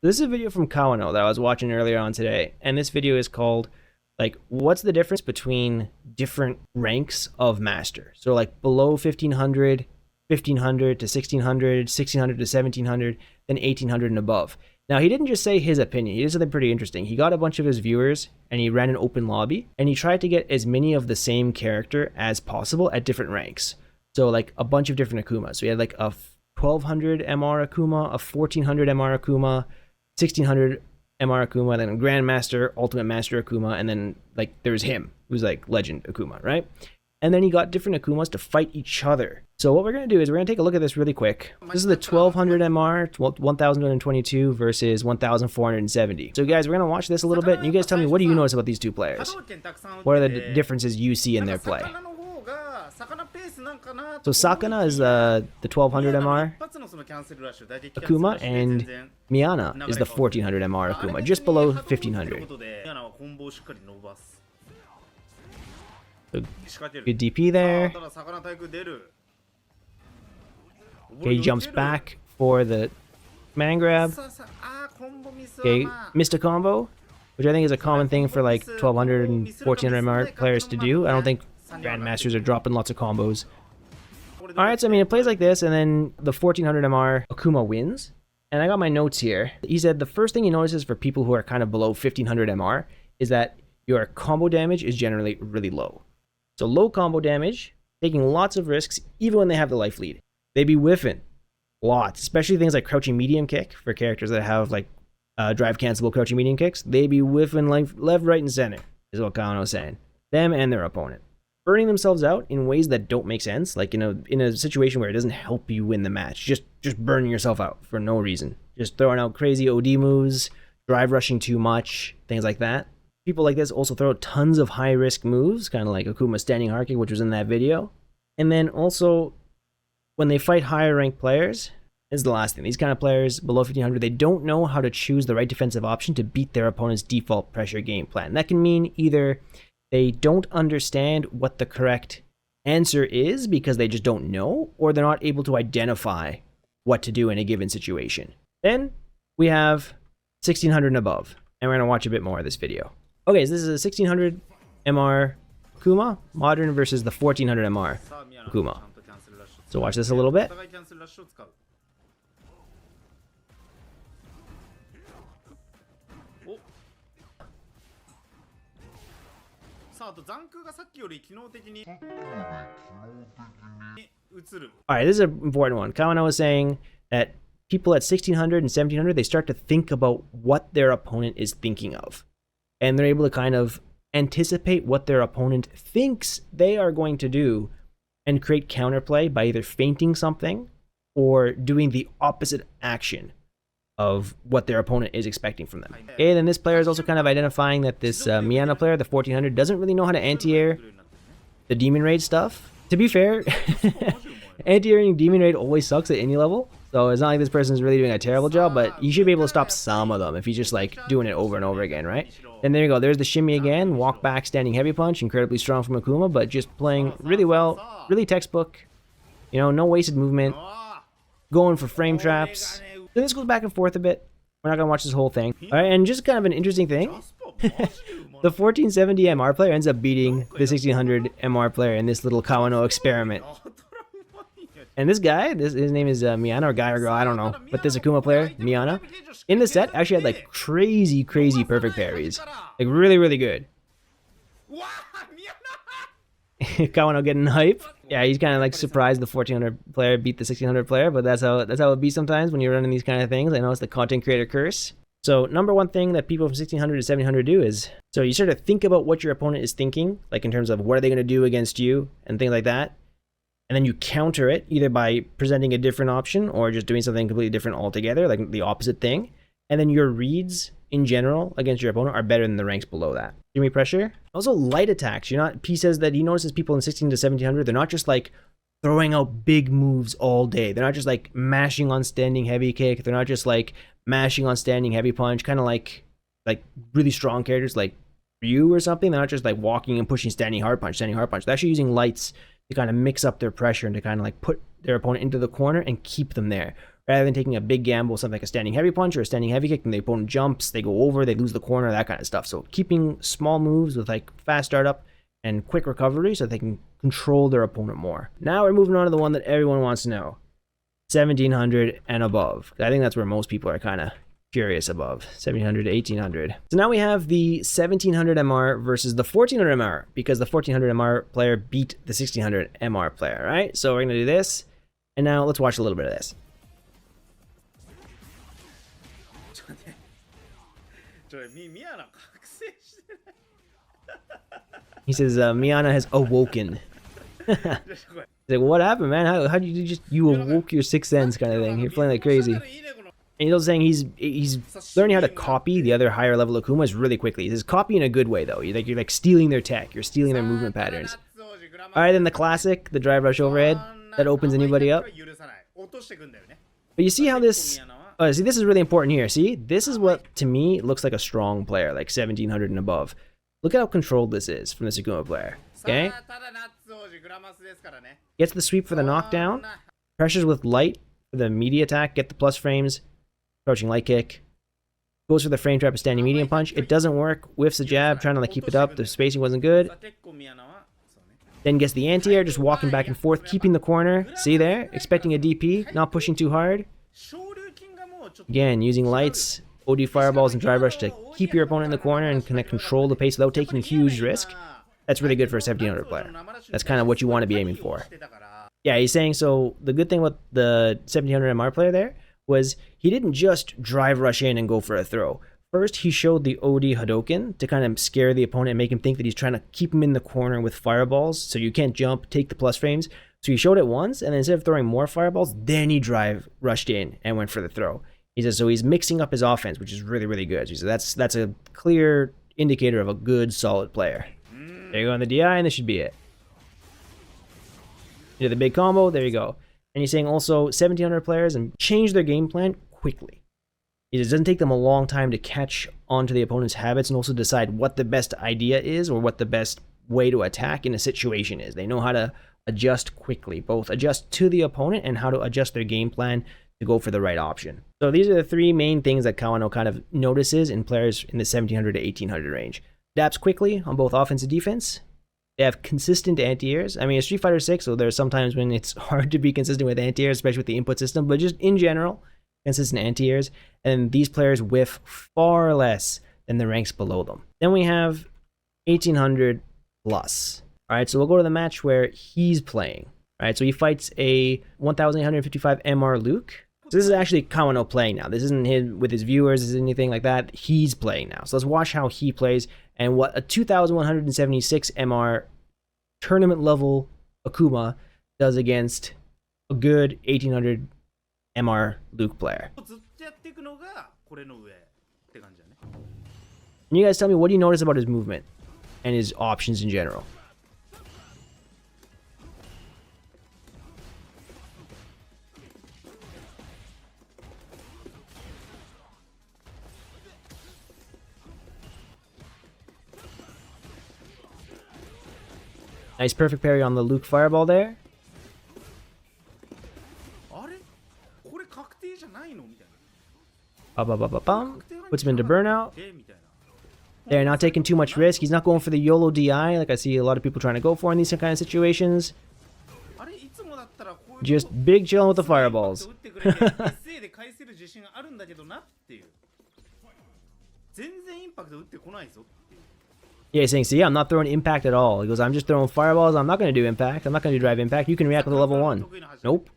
This is a video from Kawano that I was watching earlier on today, and this video is called, like, what's the difference between different ranks of master? So, like, below 1500, 1500 to 1600, 1600 to 1700, then 1800 and above. Now, he didn't just say his opinion. He did something pretty interesting. He got a bunch of his viewers, and he ran an open lobby, and he tried to get as many of the same character as possible at different ranks. So, like, a bunch of different Akumas. So, he had, like, a 1200 MR Akuma, a 1400 MR Akuma, 1600 MR Akuma, then a Grandmaster, Ultimate Master Akuma, and then, like, there's him, who's, like, Legend Akuma, right? And then he got different Akumas to fight each other. So what we're going to do is we're going to take a look at this really quick. This is the 1200 MR, 1022 versus 1470. So guys, we're going to watch this a little bit, and you guys tell me, what do you notice about these two players? What are the differences you see in their play? So Sakana is the 1200 MR Akuma, and Miyana is the 1400 MR Akuma, just below 1500. So good DP there. Okay, he jumps back for the man grab. Okay, missed a combo, which I think is a common thing for like 1200 and 1400 MR players to do. I don't think Grandmasters are dropping lots of combos. Alright, so I mean, it plays like this, and then the 1400 MR Akuma wins. And I got my notes here. He said the first thing he notices for people who are kind of below 1500 MR is that your combo damage is generally really low. So low combo damage, taking lots of risks, even when they have the life lead. They be whiffing lots, especially things like crouching medium kick for characters that have like drive cancelable crouching medium kicks. They be whiffing like left, right, and center, is what Kawano's saying. Them and their opponent. Burning themselves out in ways that don't make sense, like in a situation where it doesn't help you win the match. Just burning yourself out for no reason. Just throwing out crazy OD moves, drive rushing too much, things like that. People like this also throw out tons of high-risk moves, kind of like Akuma's standing hard kick, which was in that video. And then also, when they fight higher-ranked players, this is the last thing. These kind of players below 1500, they don't know how to choose the right defensive option to beat their opponent's default pressure game plan. That can mean either they don't understand what the correct answer is because they just don't know, or they're not able to identify what to do in a given situation. Then we have 1600 and above, and we're going to watch a bit more of this video. Okay, so this is a 1600 MR Akuma, modern versus the 1400 MR Akuma. So watch this a little bit. Alright, this is an important one. Kawano was saying that people at 1600 and 1700, they start to think about what their opponent is thinking of. And they're able to kind of anticipate what their opponent thinks they are going to do and create counterplay by either feinting something or doing the opposite action of what their opponent is expecting from them. Okay, then this player is also kind of identifying that this Miyana player, the 1400, doesn't really know how to anti-air the Demon Raid stuff. To be fair, anti-airing Demon Raid always sucks at any level, so it's not like this person's really doing a terrible job, but you should be able to stop some of them if he's just like doing it over and over again, right? And there you go, there's the shimmy again, walk back, standing heavy punch, incredibly strong from Akuma, but just playing really well, really textbook, you know, no wasted movement, going for frame traps. Then this goes back and forth a bit. We're not going to watch this whole thing. All right, and just kind of an interesting thing. The 1470 MR player ends up beating the 1600 MR player in this little Kawano experiment. And this guy, his name is Miyana, or guy or girl, I don't know. But this Akuma player, Miyana, in the set actually had like crazy perfect parries. Like really, really good. Kawano getting hype. Yeah, he's kind of like surprised the 1400 player beat the 1600 player, but that's how it be sometimes when you're running these kind of things. I know it's the content creator curse. So number one thing that people from 1600 to 1700 do is, so you sort of think about what your opponent is thinking, like in terms of what are they going to do against you and things like that. And then you counter it either by presenting a different option or just doing something completely different altogether, like the opposite thing. And then your reads in general against your opponent are better than the ranks below that. Jimmy pressure. Also light attacks. P says that he notices people in 16 to 1700, they're not just like throwing out big moves all day. They're not just like mashing on standing heavy kick. They're not just like mashing on standing heavy punch, kind of like really strong characters like Ryu or something. They're not just like walking and pushing standing hard punch. They're actually using lights to kind of mix up their pressure and to kind of like put their opponent into the corner and keep them there, rather than taking a big gamble, something like a standing heavy punch or a standing heavy kick, and the opponent jumps, they go over, they lose the corner, that kind of stuff. So keeping small moves with like fast startup and quick recovery so they can control their opponent more. Now we're moving on to the one that everyone wants to know. 1700 and above. I think that's where most people are kind of curious above. 1700 to 1800. So now we have the 1700 MR versus the 1400 MR, because the 1400 MR player beat the 1600 MR player, right? So we're going to do this. And now let's watch a little bit of this. He says, Miyana has awoken. He's like, what happened, man? How did you awoke your sixth sense kind of thing? You're playing like crazy. And he's also saying he's learning how to copy the other higher level Akumas really quickly. He says copy in a good way though. You're like stealing their tech. You're stealing their movement patterns. Alright, then the classic, the drive rush overhead. That opens anybody up. But you see how this... see, this is really important here. See? This is what, to me, looks like a strong player, like 1700 and above. Look at how controlled this is from the Sakuma player. Okay? Gets the sweep for the knockdown. Pressures with light for the media attack. Get the plus frames. Approaching light kick. Goes for the frame trap of standing medium punch. It doesn't work. Whiffs a jab, trying to like keep it up. The spacing wasn't good. Then gets the anti-air, just walking back and forth, keeping the corner. See there? Expecting a DP, not pushing too hard. Again, using lights, OD fireballs, and drive rush to keep your opponent in the corner and kind of control the pace without taking a huge risk. That's really good for a 1700 player. That's kind of what you want to be aiming for. Yeah, he's saying, so the good thing with the 1700 MR player there was he didn't just drive rush in and go for a throw. First, he showed the OD Hadoken to kind of scare the opponent and make him think that he's trying to keep him in the corner with fireballs, so you can't jump, take the plus frames. So he showed it once, and then instead of throwing more fireballs, then he drive rushed in and went for the throw. He says, so he's mixing up his offense, which is really, really good. He says, that's a clear indicator of a good, solid player. There you go on the DI, and this should be it. You do the big combo, there you go. And he's saying also 1700 players and change their game plan quickly. It doesn't take them a long time to catch onto the opponent's habits and also decide what the best idea is or what the best way to attack in a situation is. They know how to adjust quickly, both adjust to the opponent and how to adjust their game plan to go for the right option. So these are the three main things that Kawano kind of notices in players in the 1700 to 1800 range. Adapts quickly on both offense and defense. They have consistent anti-airs. I mean, it's Street Fighter 6, so there's sometimes when it's hard to be consistent with anti-airs, especially with the input system, but just in general, consistent anti-airs, and these players whiff far less than the ranks below them. Then we have 1800 plus. All right, so we'll go to the match where he's playing. All right, so he fights a 1855 MR Luke. So this is actually Kawano playing now. This isn't him with his viewers, this isn't anything like that. He's playing now. So let's watch how he plays and what a 2176 MR tournament level Akuma does against a good 1800 MR Luke player. And you guys tell me, what do you notice about his movement and his options in general? Nice perfect parry on the Luke fireball there. Puts him into burnout. They're not taking too much risk. He's not going for the YOLO DI like I see a lot of people trying to go for in these kind of situations. Just big chilling with the fireballs. Yeah, he's saying, see, I'm not throwing impact at all. He goes, I'm just throwing fireballs. I'm not going to do impact. I'm not going to do drive impact. You can react with a level 1. Nope.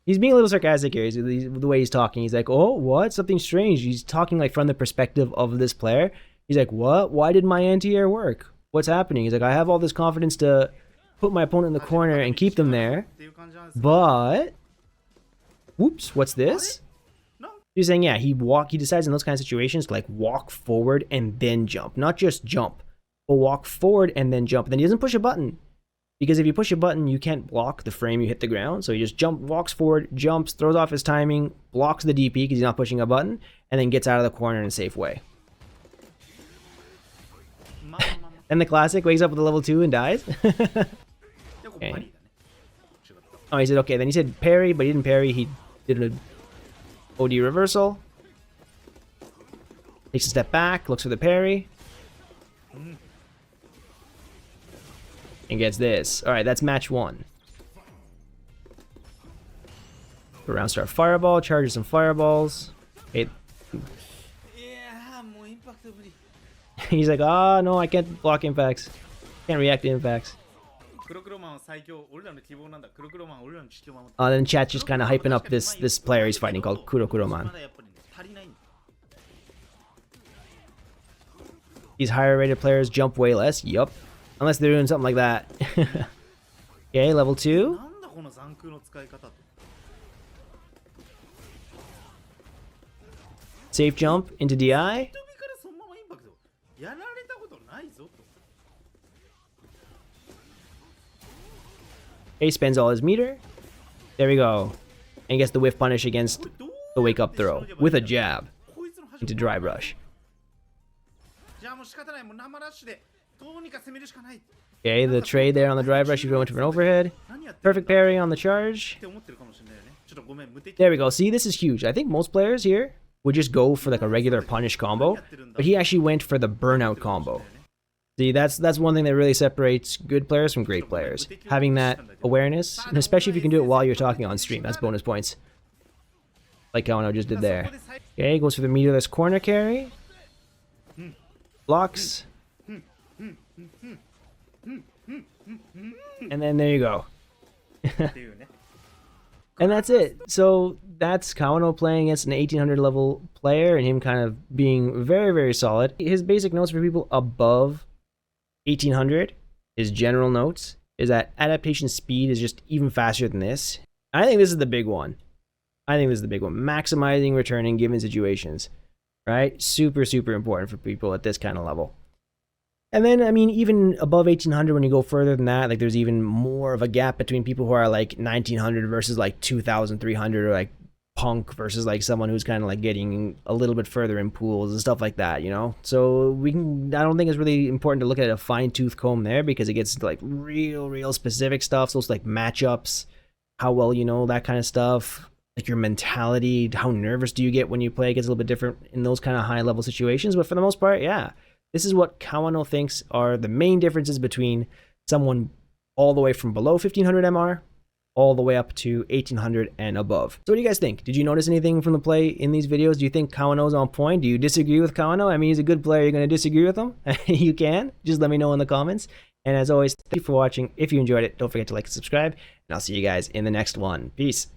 He's being a little sarcastic here. The way he's talking. He's like, oh, what? Something strange. He's talking like from the perspective of this player. He's like, what? Why did my anti-air work? What's happening? He's like, I have all this confidence to put my opponent in the corner and keep them there. But, whoops, what's this? He's saying, yeah, he decides in those kind of situations to like walk forward and then jump. Not just jump, but walk forward and then jump. And then he doesn't push a button. Because if you push a button, you can't block the frame you hit the ground. So he just walks forward, jumps, throws off his timing, blocks the DP because he's not pushing a button, and then gets out of the corner in a safe way. Then the classic wakes up with a level 2 and dies. Okay. Oh, he said, okay. Then he said parry, but he didn't parry. He did an OD reversal. Takes a step back, looks for the parry. And gets this. Alright, that's match 1. Round start fireball, charges some fireballs. Okay. He's like, oh no, I can't block impacts. Can't react to impacts. Then chat's just kind of hyping up this player he's fighting called Kurokuroman. These higher rated players jump way less. Yup. Unless they're doing something like that. Okay, level 2. Safe jump into DI. Okay, spends all his meter. There we go. And gets the whiff punish against the wake up throw with a jab into dry brush. Okay, the trade there on the dry brush, you go into an overhead. Perfect parry on the charge. There we go. See, this is huge. I think most players here would just go for like a regular punish combo, but he actually went for the burnout combo. See, that's one thing that really separates good players from great players. Having that awareness, and especially if you can do it while you're talking on stream, that's bonus points. Like Kawano just did there. Okay, goes for the meterless corner carry. Blocks. And then there you go. And that's it. So that's Kawano playing against an 1800 level player and him kind of being very, very solid. His basic notes for people above 1800, his general notes, is that adaptation speed is just even faster than this. I think this is the big one. Maximizing return in given situations. Right? Super, super important for people at this kind of level. And then, I mean, even above 1800, when you go further than that, like there's even more of a gap between people who are like 1900 versus like 2300, or like Punk versus like someone who's kind of like getting a little bit further in pools and stuff like that, you know? So I don't think it's really important to look at a fine-tooth comb there, because it gets to like real specific stuff. So it's like matchups, how well you know that kind of stuff, like your mentality, how nervous do you get when you play. It gets a little bit different in those kind of high-level situations, but for the most part, yeah. This is what Kawano thinks are the main differences between someone all the way from below 1500 MR all the way up to 1800 and above. So what do you guys think? Did you notice anything from the play in these videos? Do you think Kawano's on point? Do you disagree with Kawano? I mean, he's a good player. You're going to disagree with him? You can. Just let me know in the comments. And as always, thank you for watching. If you enjoyed it, don't forget to like and subscribe. And I'll see you guys in the next one. Peace.